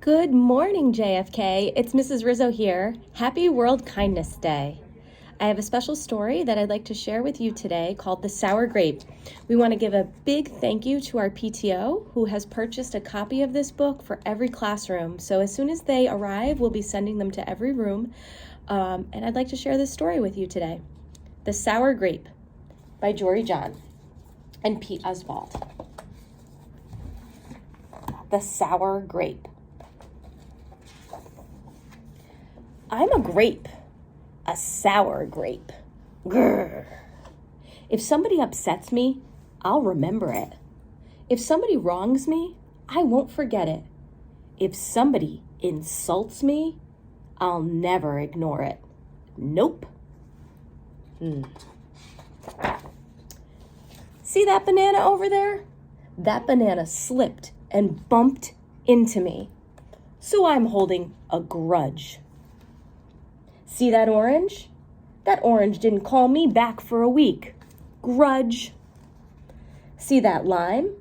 Good morning, JFK. It's Mrs. Rizzo here. Happy World Kindness Day. I have a special story that I'd like to share with you today called The Sour Grape. We want to give a big thank you to our PTO who has purchased a copy of this book for every classroom. So as soon as they arrive, we'll be sending them to every room. And I'd like to share this story with you today. The Sour Grape by Jory John and Pete Oswald. The Sour Grape. I'm a grape, a sour grape. Grr. If somebody upsets me, I'll remember it. If somebody wrongs me, I won't forget it. If somebody insults me, I'll never ignore it. Nope. See that banana over there? That banana slipped and bumped into me. So I'm holding a grudge. See that orange? That orange didn't call me back for a week. Grudge. See that lime?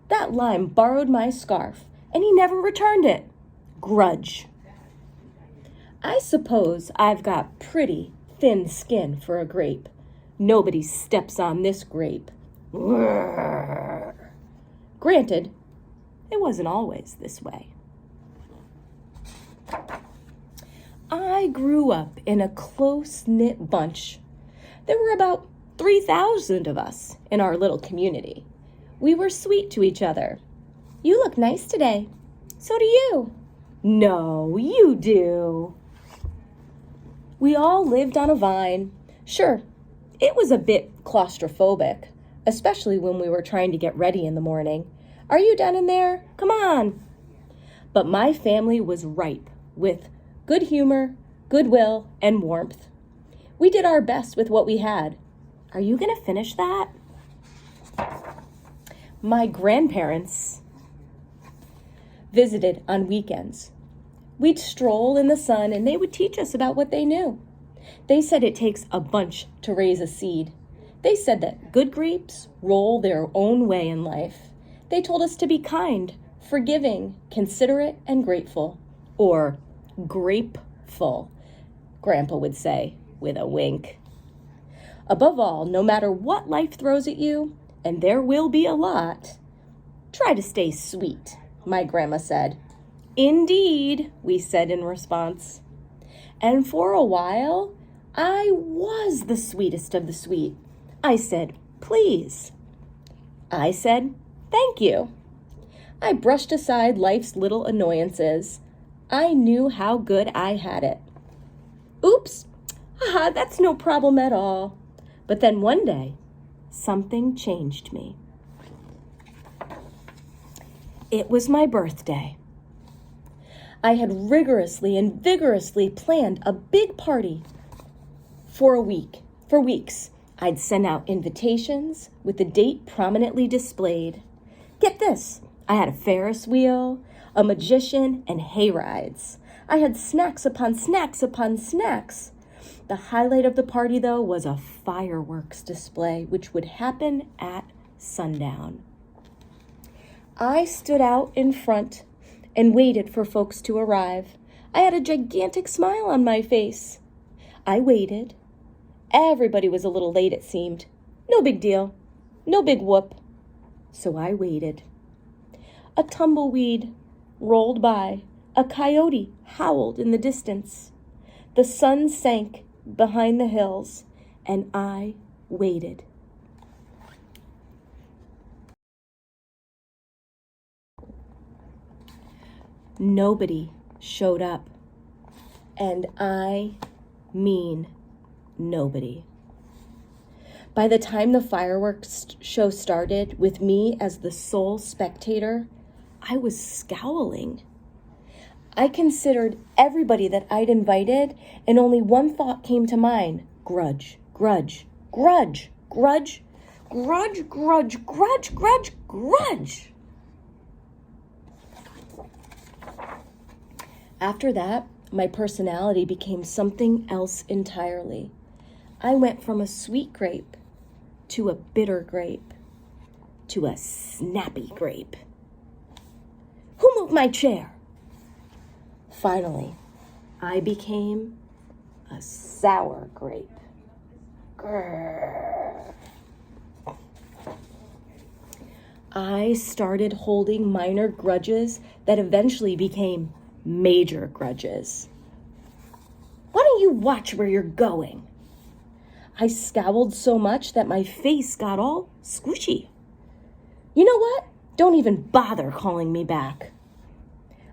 That lime borrowed my scarf, and he never returned it. Grudge. I suppose I've got pretty thin skin for a grape. Nobody steps on this grape. Granted, it wasn't always this way. I grew up in a close-knit bunch. There were about 3,000 of us in our little community. We were sweet to each other. You look nice today. So do you. No, you do. We all lived on a vine. Sure, it was a bit claustrophobic, especially when we were trying to get ready in the morning. Are you done in there? Come on. But my family was ripe with good humor, goodwill, and warmth. We did our best with what we had. Are you going to finish that? My grandparents visited on weekends. We'd stroll in the sun and they would teach us about what they knew. They said it takes a bunch to raise a seed. They said that good grapes roll their own way in life. They told us to be kind, forgiving, considerate, and grateful. Or grapeful, Grandpa would say with a wink. Above all, no matter what life throws at you, and there will be a lot, try to stay sweet, my grandma said. Indeed, we said in response. And for a while, I was the sweetest of the sweet. I said, please. I said, thank you. I brushed aside life's little annoyances. I knew how good I had it. Oops, that's no problem at all. But then one day, something changed me. It was my birthday. I had rigorously and vigorously planned a big party for weeks. I'd send out invitations with the date prominently displayed. Get this, I had a Ferris wheel, a magician, and hay rides. I had snacks upon snacks upon snacks. The highlight of the party, though, was a fireworks display, which would happen at sundown. I stood out in front and waited for folks to arrive. I had a gigantic smile on my face. I waited. Everybody was a little late, it seemed. No big deal. No big whoop. So I waited. A tumbleweed rolled by. A coyote howled in the distance. The sun sank behind the hills, and I waited. Nobody showed up, and I mean nobody. By the time the fireworks show started, with me as the sole spectator, I was scowling. I considered everybody that I'd invited, and only one thought came to mind. Grudge, grudge, grudge, grudge, grudge, grudge, grudge, grudge, grudge. After that, my personality became something else entirely. I went from a sweet grape to a bitter grape to a snappy grape. Who moved my chair? Finally, I became a sour grape. Grrr. I started holding minor grudges that eventually became major grudges. Why don't you watch where you're going? I scowled so much that my face got all squishy. You know what? Don't even bother calling me back.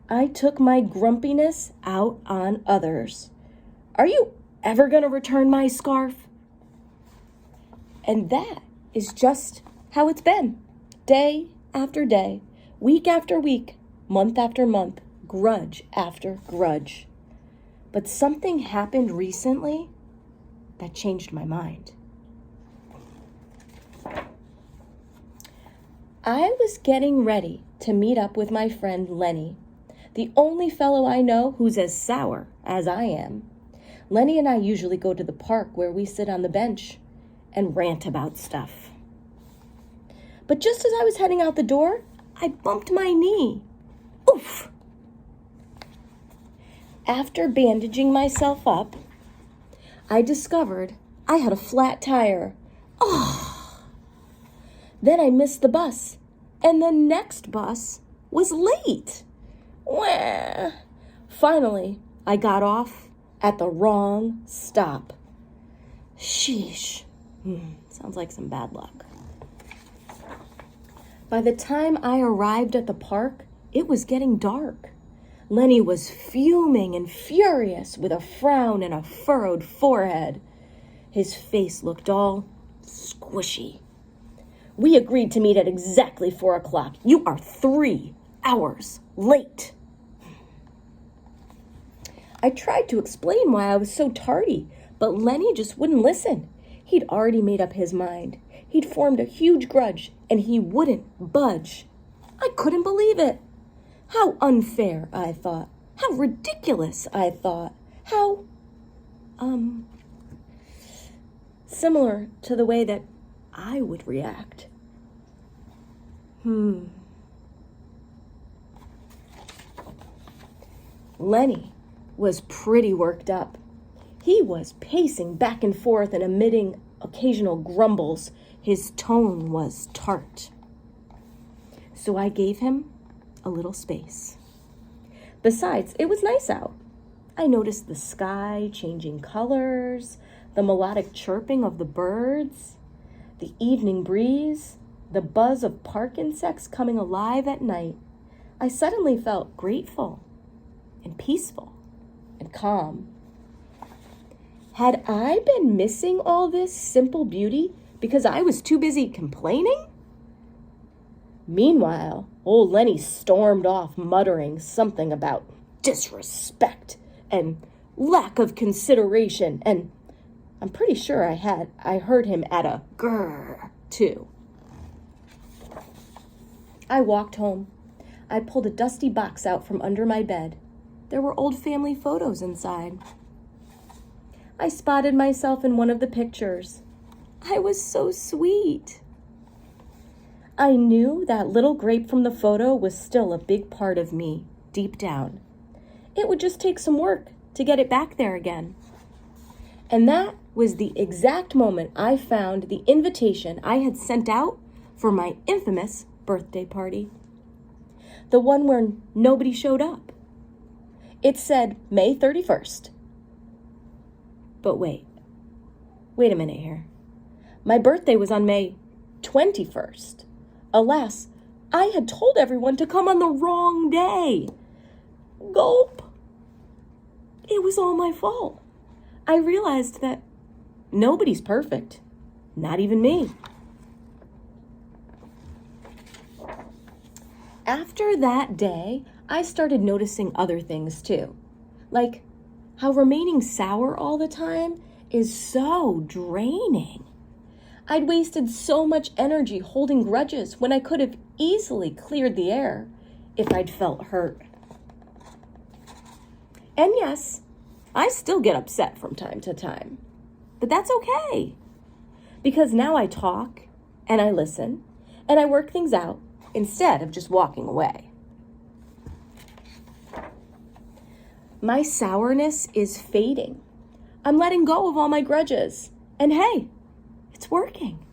I took my grumpiness out on others. Are you ever going to return my scarf? And that is just how it's been. Day after day, week after week, month after month, grudge after grudge. But something happened recently that changed my mind. I was getting ready to meet up with my friend Lenny, the only fellow I know who's as sour as I am. Lenny and I usually go to the park where we sit on the bench and rant about stuff. But just as I was heading out the door, I bumped my knee. Oof! After bandaging myself up, I discovered I had a flat tire. Oh! Then I missed the bus, and the next bus was late. Wah! Finally, I got off at the wrong stop. Sheesh. Sounds like some bad luck. By the time I arrived at the park, it was getting dark. Lenny was fuming and furious with a frown and a furrowed forehead. His face looked all squishy. We agreed to meet at exactly 4 o'clock. You are 3 hours late. I tried to explain why I was so tardy, but Lenny just wouldn't listen. He'd already made up his mind. He'd formed a huge grudge, and he wouldn't budge. I couldn't believe it. How unfair, I thought. How ridiculous, I thought. How, similar to the way that I would react. Lenny was pretty worked up. He was pacing back and forth and emitting occasional grumbles. His tone was tart. So I gave him a little space. Besides, it was nice out. I noticed the sky changing colors, the melodic chirping of the birds, the evening breeze, the buzz of park insects coming alive at night. I suddenly felt grateful and peaceful and calm. Had I been missing all this simple beauty because I was too busy complaining? Meanwhile, old Lenny stormed off, muttering something about disrespect and lack of consideration, and I'm pretty sure I heard him add a grrr, too. I walked home. I pulled a dusty box out from under my bed. There were old family photos inside. I spotted myself in one of the pictures. I was so sweet. I knew that little grape from the photo was still a big part of me, deep down. It would just take some work to get it back there again. And that was the exact moment I found the invitation I had sent out for my infamous birthday party. The one where nobody showed up. It said May 31st. But wait a minute here. My birthday was on May 21st. Alas, I had told everyone to come on the wrong day. Gulp. It was all my fault. I realized that nobody's perfect, not even me. After that day, I started noticing other things too, like how remaining sour all the time is so draining. I'd wasted so much energy holding grudges when I could have easily cleared the air if I'd felt hurt. And yes, I still get upset from time to time, but that's okay, because now I talk and I listen and I work things out instead of just walking away. My sourness is fading. I'm letting go of all my grudges. And hey, it's working.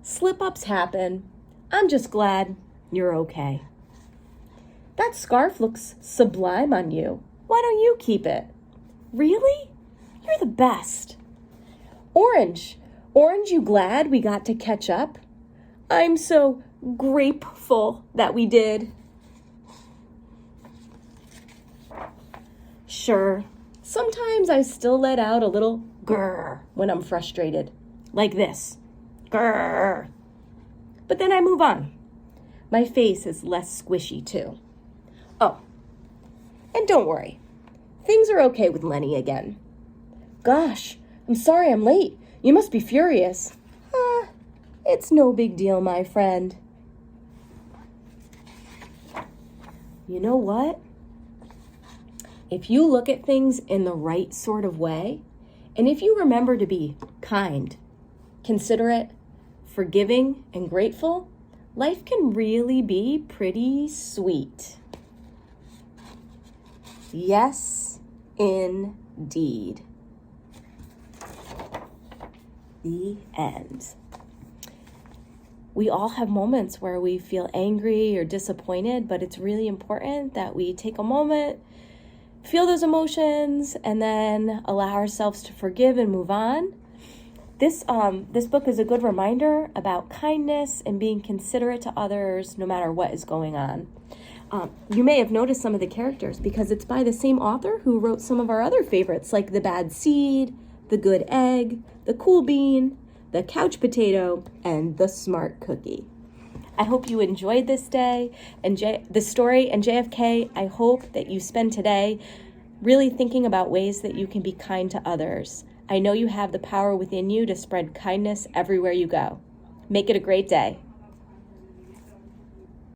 Slip-ups happen. I'm just glad you're okay. That scarf looks sublime on you. Why don't you keep it? Really? You're the best. Orange, you glad we got to catch up? I'm so grateful that we did. Sure, sometimes I still let out a little grrr when I'm frustrated. Like this. Grrr. But then I move on. My face is less squishy too. Oh, and don't worry. Things are okay with Lenny again. Gosh, I'm sorry I'm late. You must be furious. It's no big deal, my friend. You know what? If you look at things in the right sort of way, and if you remember to be kind, considerate, forgiving, and grateful, life can really be pretty sweet. Yes, indeed. The end. We all have moments where we feel angry or disappointed, but it's really important that we take a moment, feel those emotions, and then allow ourselves to forgive and move on. This book is a good reminder about kindness and being considerate to others no matter what is going on. You may have noticed some of the characters because it's by the same author who wrote some of our other favorites, like The Bad Seed, The Good Egg, The Cool Bean, The Couch Potato, and The Smart Cookie. I hope you enjoyed this day and the story, and JFK, I hope that you spend today really thinking about ways that you can be kind to others. I know you have the power within you to spread kindness everywhere you go. Make it a great day.